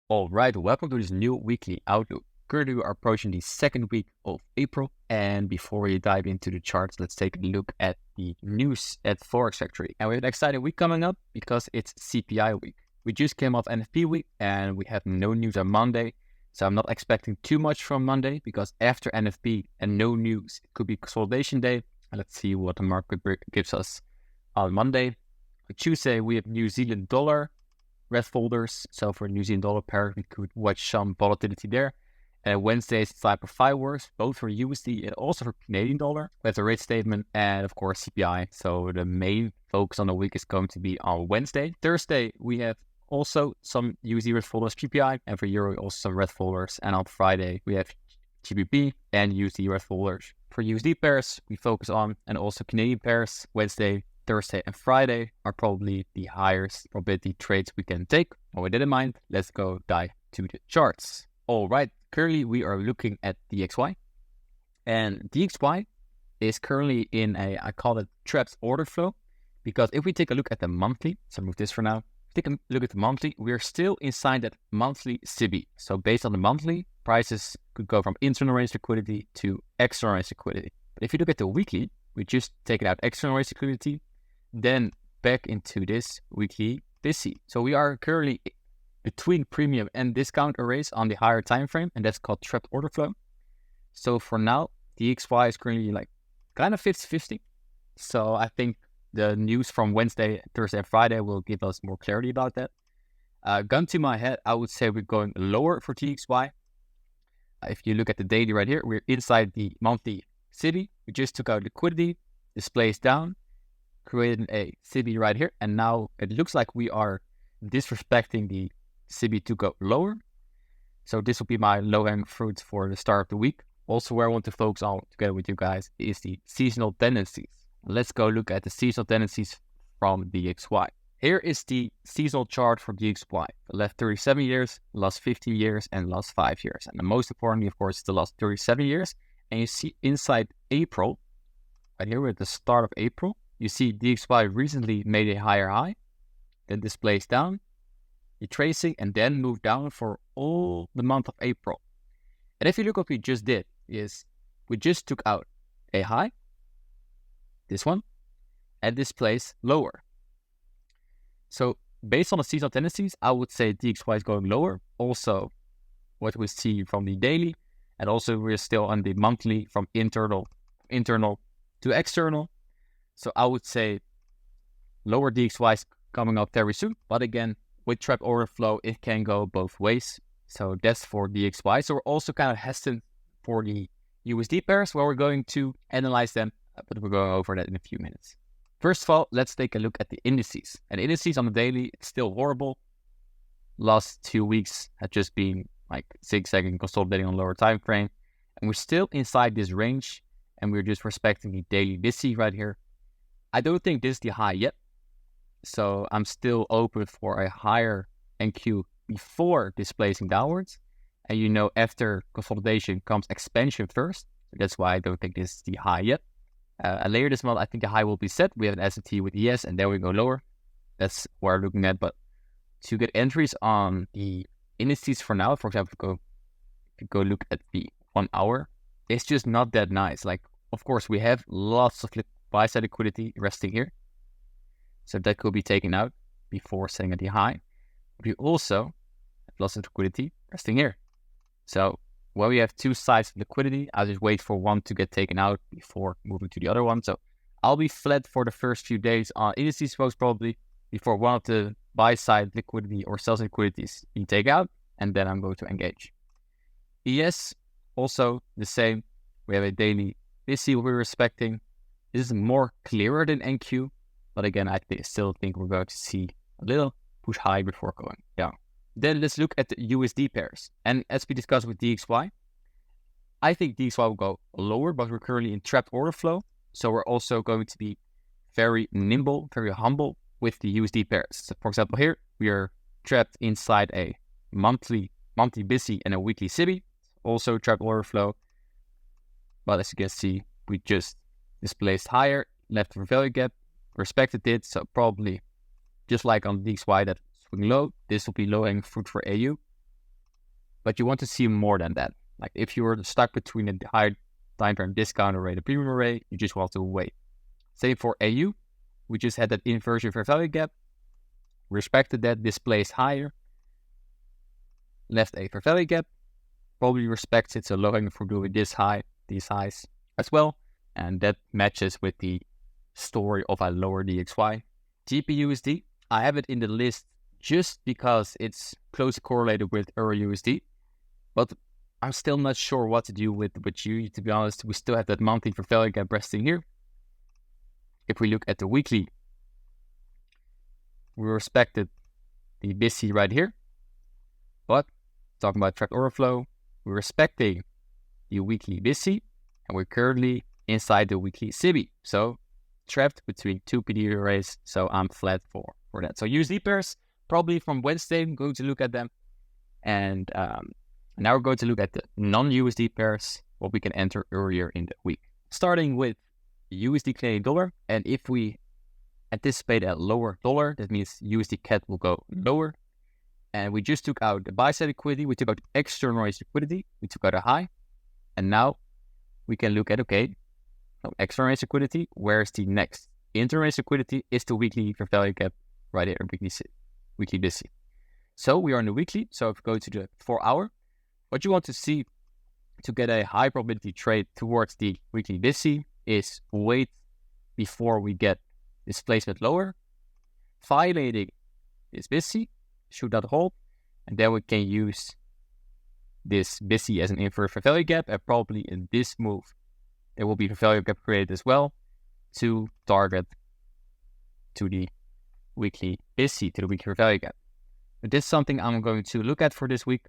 All right, welcome to this new weekly outlook. Currently, we are approaching the second week of April. And before we dive into the charts, let's take a look at the news at Forex Factory. And we have an exciting week coming up because it's CPI week. We just came off NFP week and we have no news on Monday. So I'm not expecting too much from Monday because after NFP and no news, it could be consolidation day. And let's see what the market gives us on Monday. On Tuesday, we have New Zealand dollar red folders. So for New Zealand dollar pair, we could watch some volatility there. And Wednesday is the type of fireworks, both for USD and also for Canadian dollar. We have the rate statement and of course CPI. So the main focus on the week is going to be on Wednesday. Thursday, we have also some USD red folders GPI, and for Euro also some red folders. And on Friday, we have GBP and USD red folders. For USD pairs, we focus on, and also Canadian pairs, Wednesday, Thursday and Friday are probably the highest probability trades we can take. With that in mind, let's go dive to the charts. All right, currently we are looking at DXY, and DXY is currently in I call it trapped order flow, because if we take a look at the monthly, so move this for now, take a look at the monthly, we're still inside that monthly CB. So based on the monthly, prices could go from internal range liquidity to external range liquidity. But if you look at the weekly, we just take it out external range liquidity, then back into this weekly BISI. So we are currently between premium and discount arrays on the higher time frame, and that's called trapped order flow. So for now, DXY is currently like kind of 50-50. So I think the news from Wednesday, Thursday, and Friday will give us more clarity about that. Gun to my head, I would say we're going lower for DXY. If you look at the daily right here, we're inside the monthly city. We just took out liquidity, displays down, created a CB right here, and now it looks like we are disrespecting the CB to go lower. So this will be my low-hanging fruit for the start of the week. Also, where I want to focus on together with you guys is the seasonal tendencies. Let's go look at the seasonal tendencies from DXY. Here is the seasonal chart for DXY. The last 37 years, last 50 years, and last 5 years. And the most importantly, of course, is the last 37 years. And you see inside April, right here we're at the start of April, you see DXY recently made a higher high, then displays down, retracing, and then moved down for all the month of April. And if you look what we just did, is we just took out a high, this one, and displays lower. So based on the seasonal tendencies, I would say DXY is going lower. Also, what we see from the daily, and also we're still on the monthly from internal to external. So I would say lower DXY is coming up very soon. But again, with trap order flow, it can go both ways. So that's for DXY. So we're also kind of hesitant for the USD pairs, where we're going to analyze them, but we're going over that in a few minutes. First of all, let's take a look at the indices. And the indices on the daily, it's still horrible. Last 2 weeks have just been like zigzagging, consolidating on lower time frame. And we're still inside this range, and we're just respecting the daily BISI right here. I don't think this is the high yet. So I'm still open for a higher NQ before displacing downwards. And you know, after consolidation comes expansion first. So that's why I don't think this is the high yet. Later this month, I think the high will be set. We have an S&T with ES, and then we go lower. That's what we're looking at. But to get entries on the indices for now, for example, go look at the 1 hour, it's just not that nice. Like, of course, we have lots of buy-side liquidity resting here. So that could be taken out before setting at the high. We also have lots of liquidity resting here. So when we have two sides of liquidity, I'll just wait for one to get taken out before moving to the other one. So I'll be flat for the first few days on indices most probably before one of the buy-side liquidity or sell-side liquidities being taken out, and then I'm going to engage. ES, also the same. We have a daily BISI we're respecting. This is more clearer than NQ, but again, I still think we're going to see a little push high before going down. Then let's look at the USD pairs. And as we discussed with DXY, I think DXY will go lower, but we're currently in trapped order flow. So we're also going to be very nimble, very humble with the USD pairs. So for example, here we are trapped inside a monthly BISI and a weekly CIBI, also trapped order flow. But as you can see, we just displaced higher, left for value gap, respected it. So probably just like on DXY that swing low, this will be low hanging fruit for AU. but you want to see more than that. Like if you were stuck between a high time frame discount array and a premium array, you just want to wait. Same for AU. We just had that inversion fair value gap. Respected that, displaced higher. Left a fair value gap. Probably respects it, so low hanging fruit doing these highs as well. And that matches with the story of a lower DXY. GPUSD, I have it in the list just because it's closely correlated with EURUSD. But I'm still not sure what to do with you. To be honest, we still have that monthly fair value gap resting here. If we look at the weekly, we respected the BISI right here. But talking about tracked order flow, we're respecting the weekly BISI, and we're currently inside the weekly SIBI. So trapped between two PD arrays, so I'm flat for that. So USD pairs, probably from Wednesday, I'm going to look at them. And now we're going to look at the non-USD pairs, what we can enter earlier in the week. Starting with USD Canadian dollar, and if we anticipate a lower dollar, that means USD CAD will go lower. And we just took out the buy side liquidity, we took out external raise liquidity, we took out a high, and now we can look at, okay, external raise liquidity, where's the next? Internal raise liquidity is the weekly fair value gap right here, weekly BISI. So we are in the weekly, so if we go to the 4 hour, what you want to see to get a high probability trade towards the weekly BISI is wait before we get displacement lower, violating this BISI, shoot that hold, and then we can use this BISI as an inverse fair value gap, and probably in this move there will be a fair value gap created as well to target to the weekly BISI, to the weekly fair value gap. But this is something I'm going to look at for this week.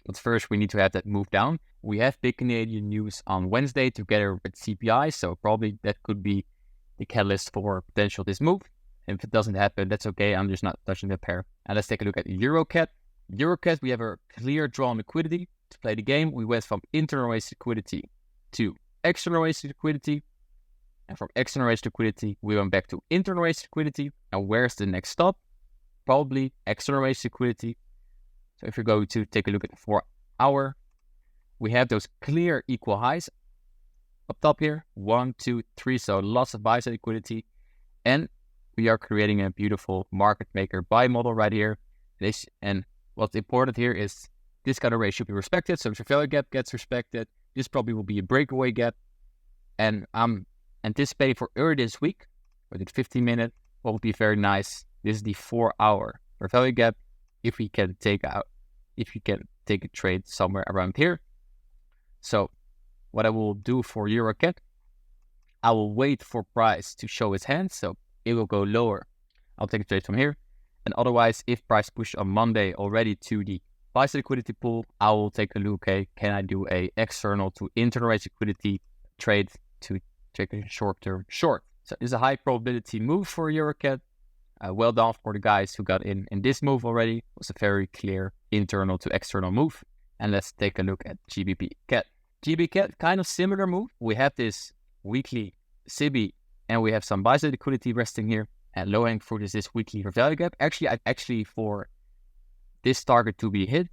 But first we need to have that move down. We have big Canadian news on Wednesday together with CPI, so probably that could be the catalyst for potential this move. And if it doesn't happen, that's okay. I'm just not touching the pair. And let's take a look at EuroCAD. EuroCAD, we have a clear drawn liquidity to play the game. We went from internal raise liquidity to external raise liquidity. And from external raise liquidity, we went back to internal raise liquidity. And where's the next stop? Probably external raise liquidity. So if you go to take a look at the 4 hour, we have those clear equal highs up top here. 1, 2, 3. So lots of buy side liquidity. And we are creating a beautiful market maker buy model right here. And what's important here is this kind of array should be respected. So if your value gap gets respected, this probably will be a breakaway gap. And I'm anticipating for early this week, with the 15-minute, what would be very nice. This is the 4 hour fair value gap. If we can take a trade somewhere around here. So what I will do for EuroCAD, I will wait for price to show its hand. So it will go lower. I'll take a trade from here. And otherwise, if price push on Monday already to the buy side liquidity pool, I will take a look, okay, can I do a external to internal raise liquidity trade to take a short-term short. So this is a high probability move for EuroCAD. Well done for the guys who got in this move already. It was a very clear internal to external move. And let's take a look at GBP CAD. GBP CAD, kind of similar move. We have this weekly SIBI and we have some buy side liquidity resting here. And low hanging fruit is this weekly fair value gap. Actually, for this target to be hit,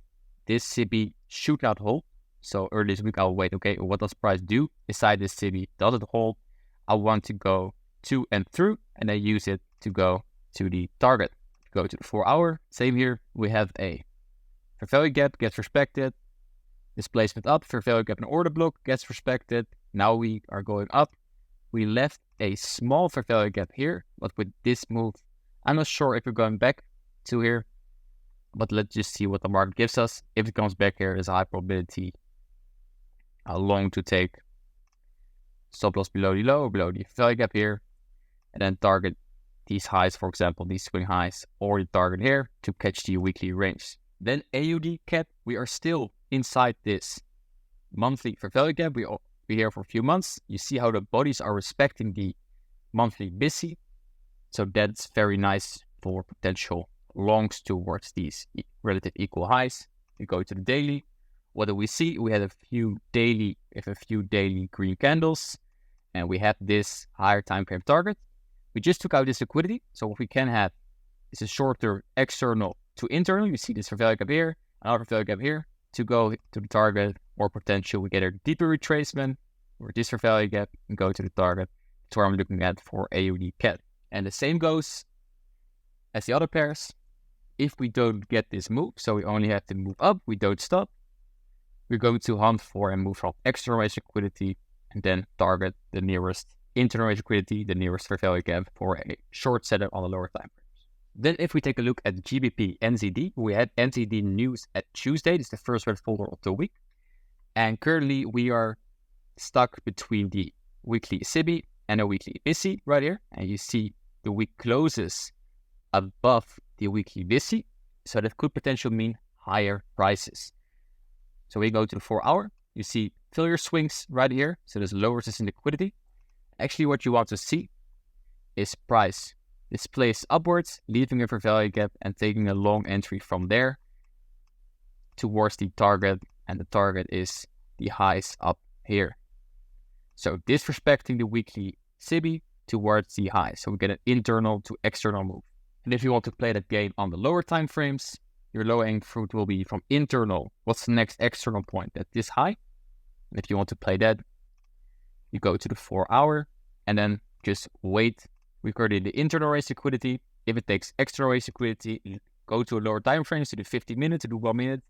this SIBI should not hold. So early this week, I'll wait. Okay, what does price do inside this SIBI? Does it hold? I want to go to and through, and then use it to go to the target. Go to the 4 hour. Same here. We have a fair value gap gets respected. Displacement up. Fair value gap and order block gets respected. Now we are going up. We left a small fair value gap here, but with this move, I'm not sure if we're going back to here. But let's just see what the market gives us. If it comes back here, there's a high probability long to take stop loss below the low or below the fair value gap here, and then target these highs, for example, these swing highs, or the target here to catch the weekly range. Then AUD CAD, we are still inside this monthly fair value gap. We're here for a few months. You see how the bodies are respecting the monthly BISI. So that's very nice for potential longs towards these relative equal highs. We go to the daily. What do we see? We had a few daily green candles, and we have this higher time frame target. We just took out this liquidity. So what we can have is a shorter external to internal. You see this fair value gap here, another fair value gap here. to go to the target, or potential we get a deeper retracement or this fair value gap and go to the target. That's where I'm looking at for AUD CAD. And the same goes as the other pairs. If we don't get this move, so we only have to move up, we don't stop, we're going to hunt for and move from external range liquidity and then target the nearest internal range liquidity, the nearest fair value gap for a short setup on the lower time frames. Then if we take a look at GBP NZD, we had NZD news at Tuesday. This is the first red folder of the week. And currently we are stuck between the weekly SIBI and a weekly BISI right here. And you see the week closes above the weekly BISI. So that could potentially mean higher prices. So we go to the 4-hour. You see failure swings right here. So there's low resistance liquidity. Actually, what you want to see is price displays upwards, leaving a fair value gap and taking a long entry from there towards the target. And the target is the highs up here. So disrespecting the weekly SIBI towards the high. So we get an internal to external move. And if you want to play that game on the lower time frames, your low hanging fruit will be from internal. What's the next external point at this high? And if you want to play that, you go to the 4-hour and then just wait. We created the internal range liquidity. If it takes external range liquidity, go to a lower time frame, to do 50 minutes, to do 1 minute,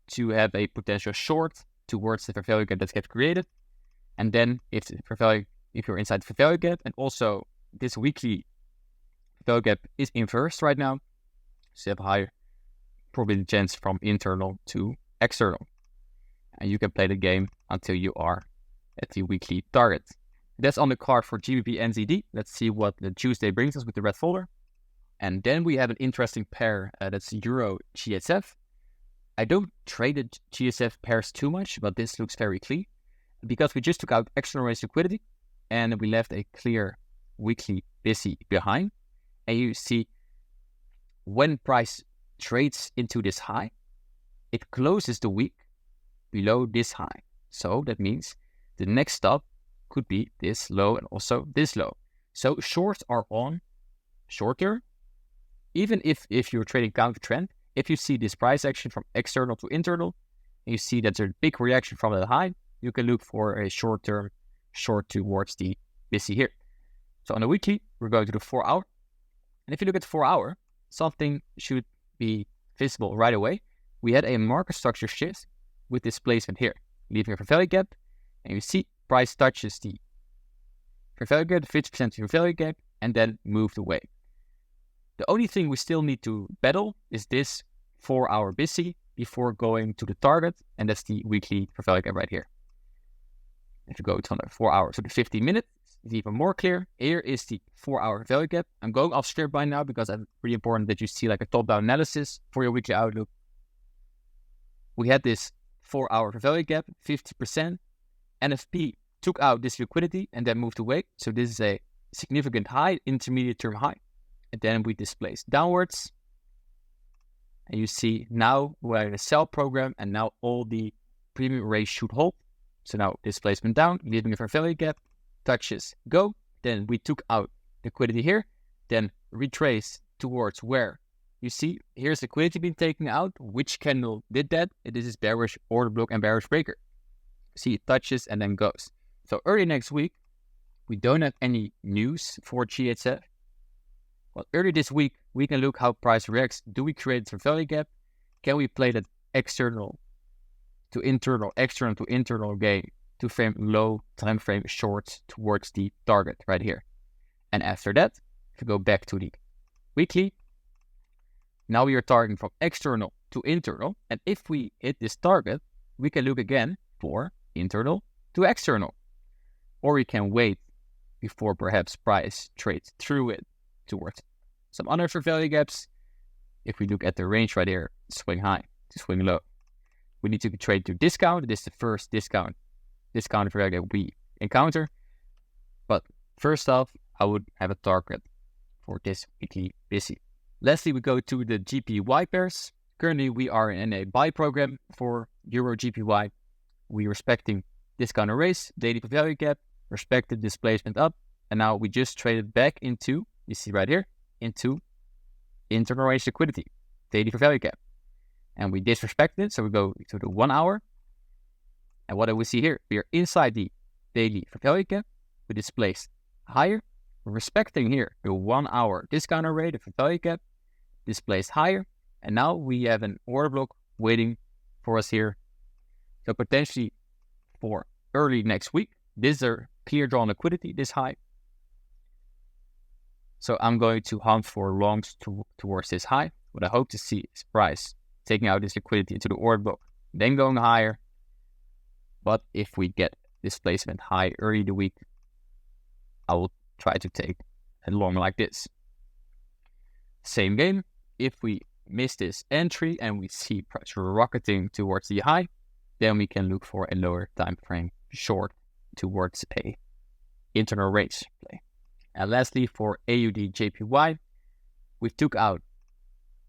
to have a potential short towards the fair value gap that gets created. And then if you're inside the fair value gap, and also this weekly fair value gap is inversed right now, so you have a higher probability chance from internal to external. And you can play the game until you are at the weekly target. That's on the card for GBP NZD. Let's see what the Tuesday brings us with the red folder. And then we have an interesting pair, that's Euro GSF. I don't trade the GSF pairs too much, but this looks very clean because we just took out external range liquidity and we left a clear weekly BISI behind. And you see when price trades into this high, it closes the week below this high. So that means the next stop could be this low and also this low. So shorts are on shorter. Even if you're trading counter trend, if you see this price action from external to internal, and you see that there's a big reaction from the high, you can look for a short-term short towards the BISI here. So on the weekly, we're going to the 4-hour. And if you look at the 4-hour, something should be visible right away. We had a market structure shift with this placement here, leaving a fair value gap. And you see price touches the fair value gap, 50% fair value gap, and then moved away. The only thing we still need to battle is this 4-hour BISI before going to the target, and that's the weekly fair value gap right here. If you go to the 4 hours, so the 50 minutes, it's even more clear. Here is the 4-hour value gap. I'm going off strip by now because it's really important that you see like a top-down analysis for your weekly outlook. We had this 4-hour value gap, 50%. NFP took out this liquidity and then moved away. So this is a significant high, intermediate term high. And then we displaced downwards. And you see now we're in a sell program and now all the premium rates should hold. So now displacement down, leaving a fair value gap, touches go. Then we took out liquidity here, then retrace towards where you see here's liquidity being taken out. Which candle did that? This is bearish order block and bearish breaker. See it touches and then goes. So early next week, we don't have any news for GHF. Well, early this week, we can look how price reacts. Do we create a value gap? Can we play that external to internal, external to internal game to frame low time frame shorts towards the target right here? And after that, if we go back to the weekly, now we are targeting from external to internal. And if we hit this target, we can look again for internal to external. Or we can wait before perhaps price trades through it towards some other fair value gaps. If we look at the range right here, swing high to swing low, we need to trade to discount. This is the first discount fair value gap we encounter. But first off, I would have a target for this weekly BISI. Lastly, we go to the GPY pairs. Currently, we are in a buy program for Euro GPY. We respecting discount arrays, daily fair value gap, respected displacement up, and now we just traded back into, you see right here, into internal range liquidity, daily fair value gap. and we disrespect it. So we go to the 1 hour. And what do we see here? We are inside the daily fair value gap. We displaced higher. We're respecting here the 1 hour discount rate, the fair value gap, displaced higher. And now we have an order block waiting for us here. So potentially for early next week, this is a clear drawn liquidity this high. So I'm going to hunt for longs towards this high. What I hope to see is price taking out this liquidity into the order block, then going higher. But if we get displacement high early in the week, I will try to take a long like this. Same game. If we miss this entry and we see price rocketing towards the high, then we can look for a lower time frame short towards a internal range play. And lastly, for AUD JPY, we took out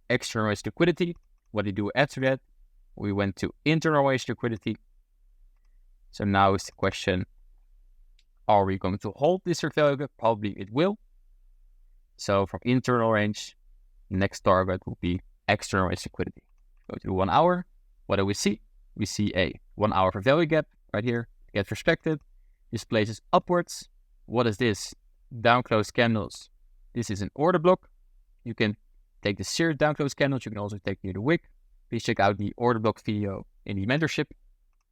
external range liquidity. What did we do after that? We went to internal range liquidity. So now is the question, are we going to hold this fair value gap? Probably it will. So from internal range, next target will be external range liquidity. Go to 1 hour. What do we see? We see a 1 hour fair value gap right here. Get perspective. This places upwards. What is this? Down close candles. This is an order block. You can take the series down close candles. You can also take near the wick. Please check out the order block video in the mentorship.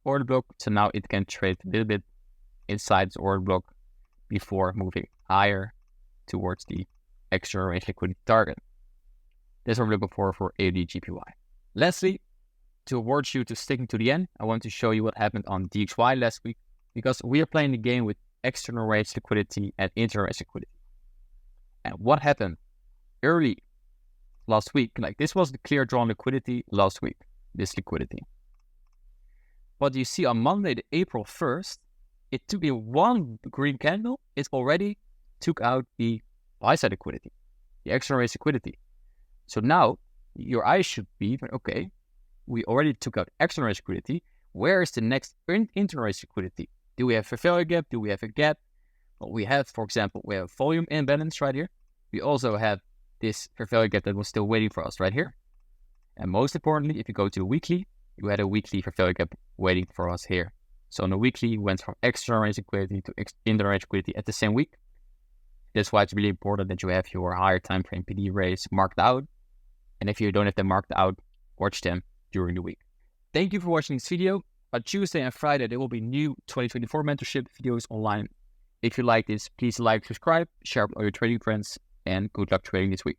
Order block. So now it can trade a little bit inside the order block before moving higher towards the external range liquidity target. That's what we're looking for AUD JPY. Lastly, to reward you to sticking to the end, I want to show you what happened on DXY last week, because we are playing the game with external range liquidity and internal range liquidity. And what happened early last week, like this was the clear drawn liquidity last week, this liquidity. But you see on Monday, the April 1st, it took in one green candle, it already took out the buy side liquidity, the external range liquidity. So now your eyes should be, okay, we already took out external range liquidity. Where is the next internal range liquidity? Do we have a value gap? Do we have a gap? Well, we have, for example, we have volume imbalance right here. We also have this fair value gap that was still waiting for us right here. And most importantly, if you go to the weekly, you had a weekly fair value gap waiting for us here. So on the weekly, we went from external range liquidity to internal range liquidity at the same week. That's why it's really important that you have your higher time frame PD rays marked out. And if you don't have them marked out, watch them during the week. Thank you for watching this video. On Tuesday and Friday, there will be new 2024 mentorship videos online. If you like this, please like, subscribe, share with all your trading friends, and good luck trading this week.